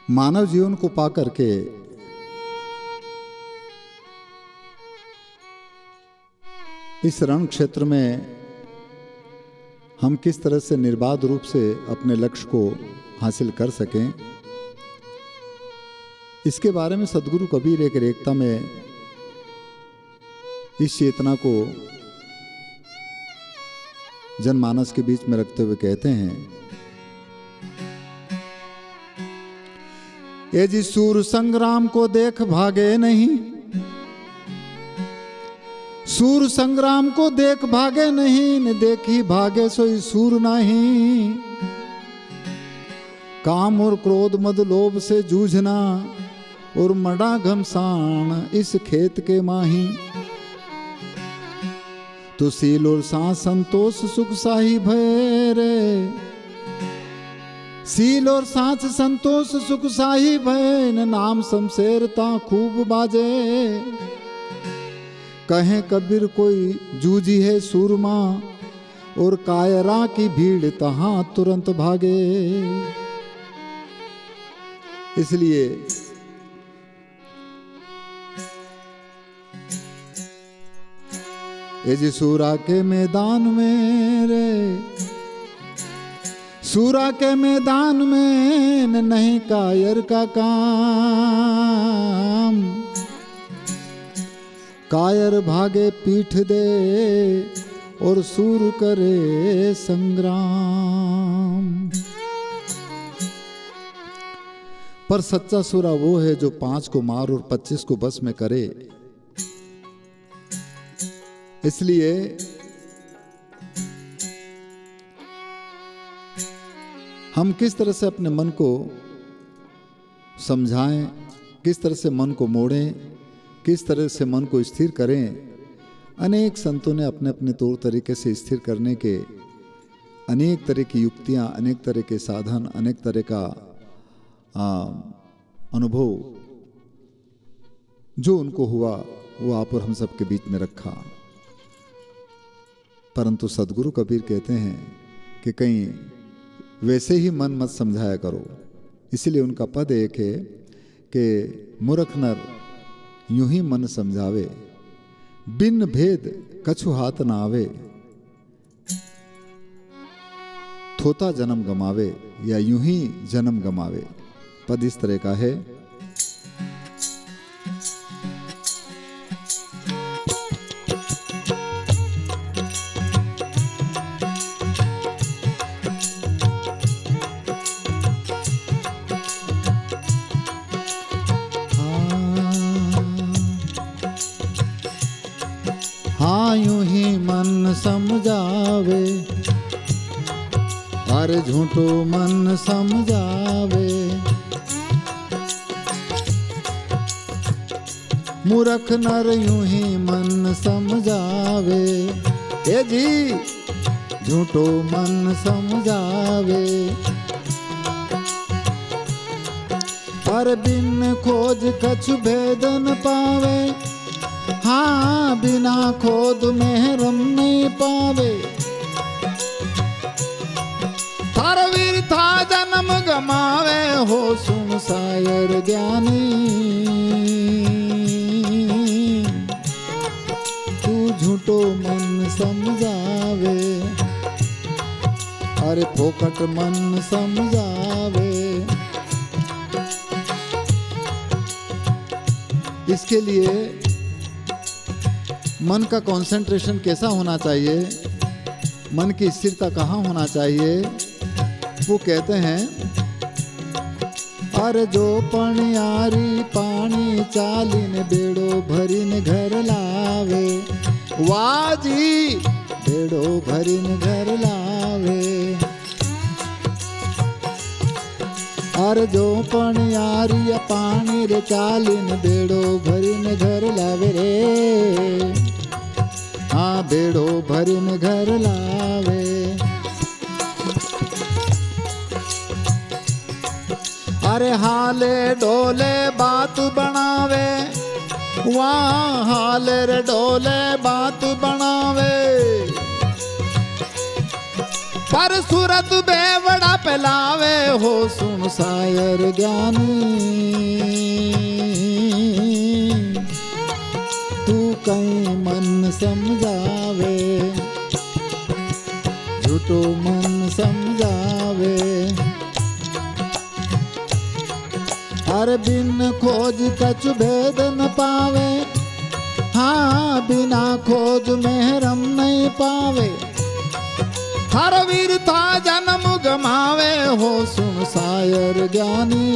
मानव जीवन को पा करके इस रण क्षेत्र में हम किस तरह से निर्बाध रूप से अपने लक्ष्य को हासिल कर सकें, इसके बारे में सदगुरु कबीर एक रेखता में इस चेतना को जनमानस के बीच में रखते हुए कहते हैं, ये जी सूर संग्राम को देख भागे नहीं, सूर संग्राम को देख भागे नहीं, न देखी भागे सोई सूर नहीं। काम और क्रोध मद लोभ से जूझना और मड़ा घमसान इस खेत के माही। तो सील और सांस संतोष सुख साही भय रे, सील और सांस संतोष सुख साही भय, न नाम शमशेरता खूब बाजे। कहें कबीर कोई जूझी है सूरमा, और कायरा की भीड़ तहां तुरंत भागे। इसलिए ये जी सूरा के मैदान में रे, सूरा के मैदान में नहीं कायर का काम। कायर भागे पीठ दे और सूर करे संग्राम। पर सच्चा सूरा वो है जो 5 को मार और 25 को बस में करे। इसलिए हम किस तरह से अपने मन को समझाएं, किस तरह से मन को मोड़ें, किस तरह से मन को स्थिर करें, अनेक संतों ने अपने अपने तौर तरीके से स्थिर करने के अनेक तरह की युक्तियां, अनेक तरह के साधन, अनेक तरह का अनुभव जो उनको हुआ वो आप और हम सबके बीच में रखा। परंतु सदगुरु कबीर कहते हैं कि कहीं वैसे ही मन मत समझाया करो। इसलिए उनका पद एक है कि मूर्ख नर यूं ही मन समझावे, बिन भेद कछु हाथ न आवे। थोता जन्म गमावे या यूं ही जन्म गमावे। पद इस तरह का है, हाँ यूं ही मन समझावे, अरे झूठो मन समझावे। मूर्ख नर यूं ही मन समझावे, ए जी झूठो मन समझावे। पर बिन खोज कछु भेद न पावे, हाँ बिना खोद में रम नहीं पावे। थार वीर था जन्म गमावे, हो सुन सायर ज्ञानी। तू झूठो मन समझावे, अरे फोकट मन समझावे। इसके लिए मन का कंसंट्रेशन कैसा होना चाहिए, मन की स्थिरता कहाँ होना चाहिए, वो कहते हैं, अरे जो पणियारी पानी चालिन बेड़ो भरिन घर लावे। वाह जी बेड़ो भरिन घर लावे। अरे जो पणियारी पानी रे चालिन बेड़ो भरिन घर लावे रे। हाँ बेड़ो भरिन घर लावे। अरे हाले डोले बात बनावे, वहाँ हाले रे डोले बात बनावे। पर सूरत बेवड़ा पहलावे, हो सुन सायर ज्ञानी, तू कहीं मन समझावे, झूठो मन समझावे। हर बिन खोज कछु भेद न पावे, हाँ बिना खोज मेहरम नहीं पावे। हर वीर था जन्म गमावे, हो सुन सायर ज्ञानी,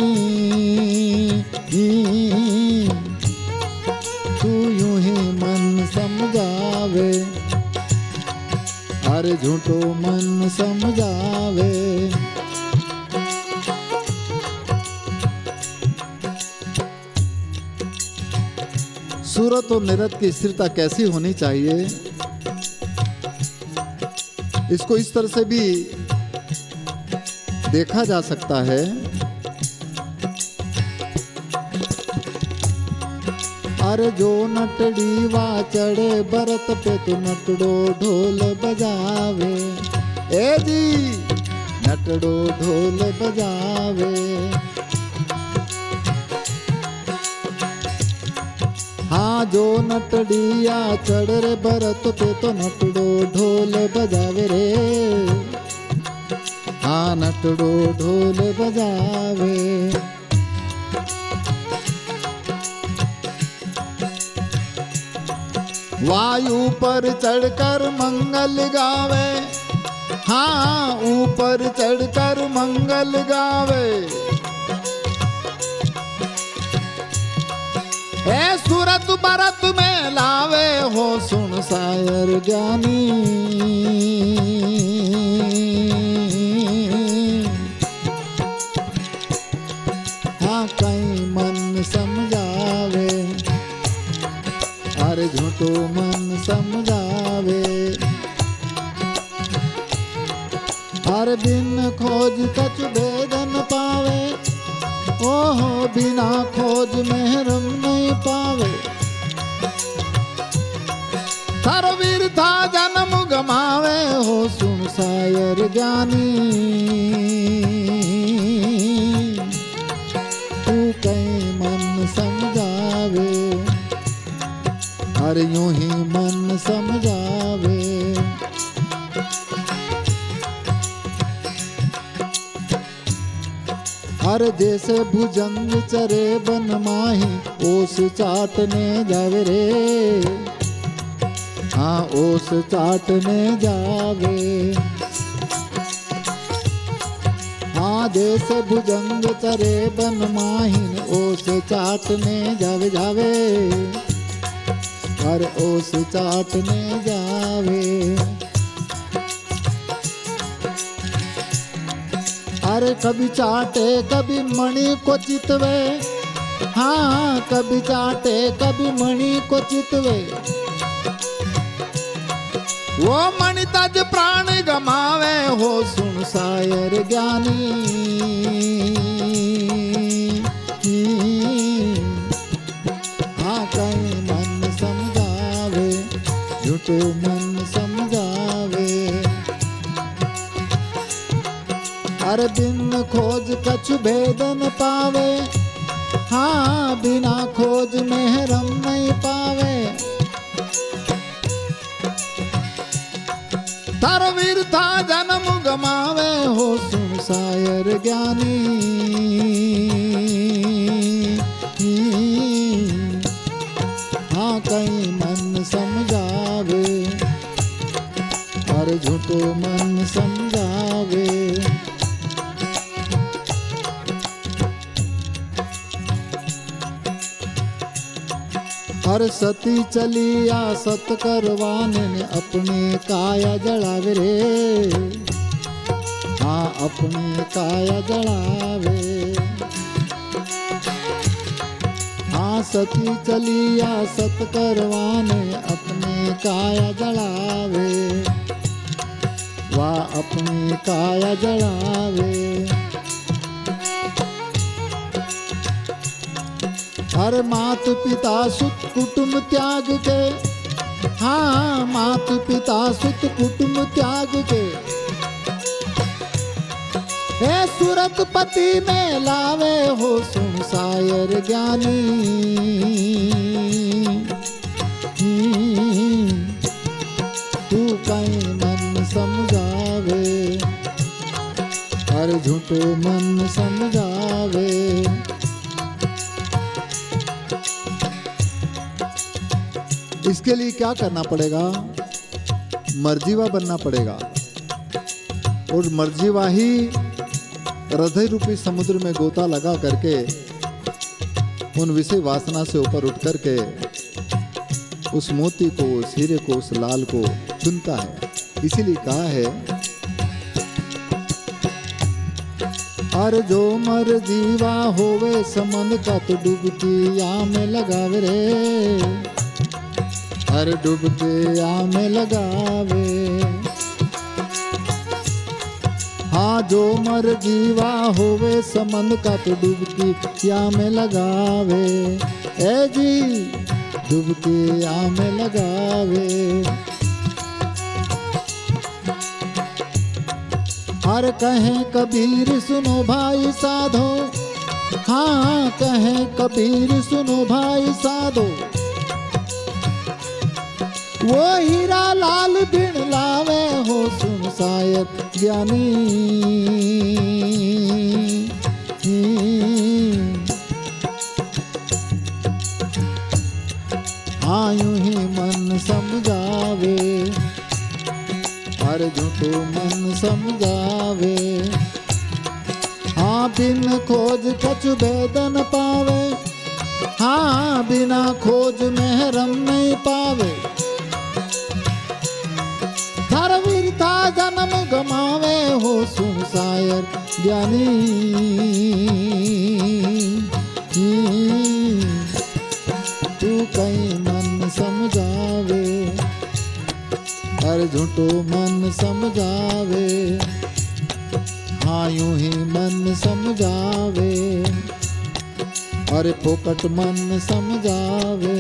तू यूं ही मन समझावे, अरे झूठो मन समझावे। सूरत और निरत की स्थिरता कैसी होनी चाहिए, इसको इस तरह से भी देखा जा सकता है। अरे जो नटड़ी वा चढ़े बरत पे, तो नटड़ो ढोल बजावे, ए जी नटड़ो ढोल बजावे। हाँ जो नटड़िया चढ़ रे बरत पे, तो नटड़ो ढोल बजावे रे, हाँ नटड़ो ढोल बजावे। वायु पर चढ़कर मंगल गावे, हाँ ऊपर चढ़कर मंगल गावे। ए सूरत बरत में लावे, हो सुन सायर ज्ञानी, हाँ कहीं मन समझावे, अरे झूठो मन समझावे। हर बिन खोज कछु भेद न पावे, ओहो बिना खोज मेहरम नहीं पावे। हर वीर था जन्म गमावे, हो सुन सायर ज्ञानी, तू कहीं मन समझावे, हर यूं ही मन समझावे। हर जैसे भुजंग चरे बन माही, ओस चाटने जावे रे, हाँ ओस चाटने जावे। हाँ जैसे भुजंग चरे बन माही, ओस चाटने जावे जावे, हर ओस चाटने जावे। अरे कभी चाटे कभी मणि को चितवे, हाँ कभी चाटे कभी मणि को चितवे। वो मणि तज प्राण गमावे, हो सुन सायर ज्ञानी, हाँ कहीं मन समझावे, झूठो मन समझावे। हर बिन खोज कछु भेद न पावे, हाँ बिना खोज मेहरम नहीं पावे। थर वीर था जन्म गमावे, हो सुन सायर ज्ञानी, हाँ कहीं मन समझावे, और झूठो मन समझावे। हर सती चलिया सत करवाने ने अपनी काया जड़ावे रे, हाँ अपनी काया जड़ावे। हाँ सती चलिया सत करवाने अपनी काया जड़ावे, वाह अपनी काया जड़ावे। हर मात पिता सुत कुटुंब त्याग के, हाँ मात पिता सुत कुटुंब त्याग के। हे सूरत पति में लावे हो सुन शायर ज्ञानी। तू कहीं मन समझावे हर झूठो मन समझावे। इसके लिए क्या करना पड़ेगा? मर्जीवा बनना पड़ेगा। और मर्जीवा ही हृदय रूपी समुद्र में गोता लगा करके उन विषय वासना से ऊपर उठ करके उस मोती को, उस हीरे को, उस लाल को चुनता है। इसीलिए कहा है, हर जो मर्जीवा होवे समंद का तो डुबकी या में लगावे रे। हर डुबके या में लगावे। हाँ जो मर्जीवा होवे समंद का तो डुबकी या में लगावे। ए जी डुबकी या में लगावे। हर कहे कबीर सुनो भाई साधो। हाँ कहे कबीर सुनो भाई साधो। वो हीरा लाल बिन लावे हो सुन शायर ज्ञानी। हाँ यूं ही मन समझावे हर झूठो मन समझावे। हाँ बिन खोज कछु भेदन पावे। हाँ बिना खोज महरम नहीं पावे। हर वीरता जन्म गमावे हो सुन शायर ज्ञानी। तू कहीं मन समझावे हर झूठो मन समझावे। हाँ यूं ही मन समझावे अरे फोकट मन समझावे।